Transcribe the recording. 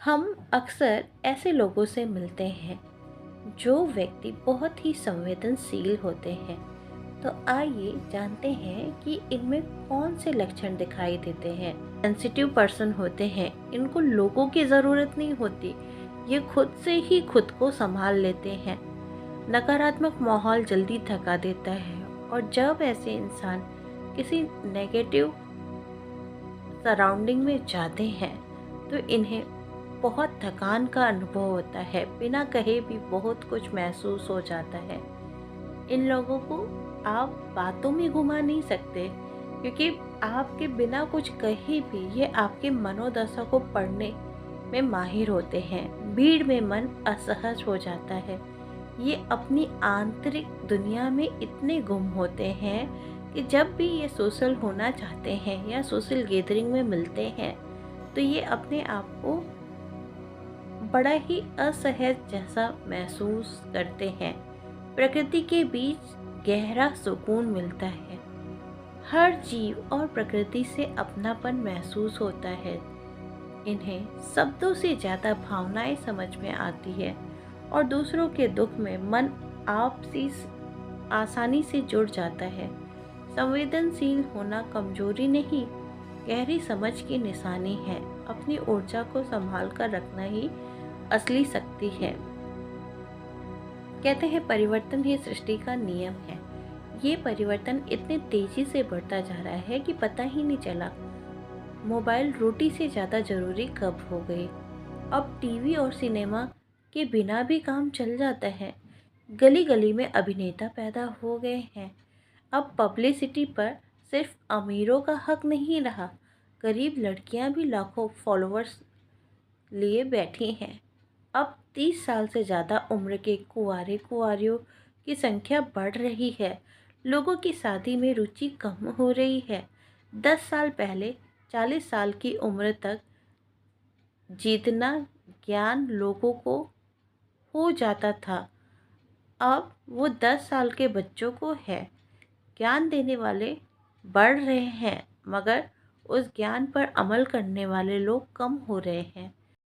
हम अक्सर ऐसे लोगों से मिलते हैं जो व्यक्ति बहुत ही संवेदनशील होते हैं। तो आइए जानते हैं कि इनमें कौन से लक्षण दिखाई देते हैं। सेंसिटिव पर्सन होते हैं, इनको लोगों की ज़रूरत नहीं होती, ये खुद से ही खुद को संभाल लेते हैं। नकारात्मक माहौल जल्दी थका देता है और जब ऐसे इंसान किसी नेगेटिव सराउंडिंग में जाते हैं तो इन्हें बहुत थकान का अनुभव होता है, बिना कहे भी बहुत कुछ महसूस हो जाता है। इन लोगों को आप बातों में घुमा नहीं सकते, क्योंकि आपके बिना कुछ कहे भी ये आपके मनोदशा को पढ़ने में माहिर होते हैं। भीड़ में मन असहज हो जाता है। ये अपनी आंतरिक दुनिया में इतने गुम होते हैं कि जब भी ये सोशल होना चाहते हैं या सोशल गैदरिंग में मिलते हैं तो ये अपने आप को बड़ा ही असहज जैसा महसूस करते हैं। प्रकृति के बीच गहरा सुकून मिलता है। हर जीव और प्रकृति से अपनापन महसूस होता है। इन्हें शब्दों से ज़्यादा भावनाएं समझ में आती है और दूसरों के दुख में मन आपसी आसानी से जुड़ जाता है। संवेदनशील होना कमजोरी नहीं, गहरी समझ की निशानी है। अपनी ऊर्जा को संभाल कर रखना ही असली शक्ति है। कहते हैं परिवर्तन ही सृष्टि का नियम है। ये परिवर्तन इतने तेजी से बढ़ता जा रहा है कि पता ही नहीं चला मोबाइल रोटी से ज़्यादा ज़रूरी कब हो गई। अब टीवी और सिनेमा के बिना भी काम चल जाता है। गली गली में अभिनेता पैदा हो गए हैं। अब पब्लिसिटी पर सिर्फ अमीरों का हक नहीं रहा, गरीब लड़कियां भी लाखों फॉलोअर्स लिए बैठी हैं। अब 30 साल से ज़्यादा उम्र के कुंवारे कुंवारियों की संख्या बढ़ रही है। लोगों की शादी में रुचि कम हो रही है। 10 साल पहले 40 साल की उम्र तक जितना ज्ञान लोगों को हो जाता था, अब वो 10 साल के बच्चों को है। ज्ञान देने वाले बढ़ रहे हैं, मगर उस ज्ञान पर अमल करने वाले लोग कम हो रहे हैं।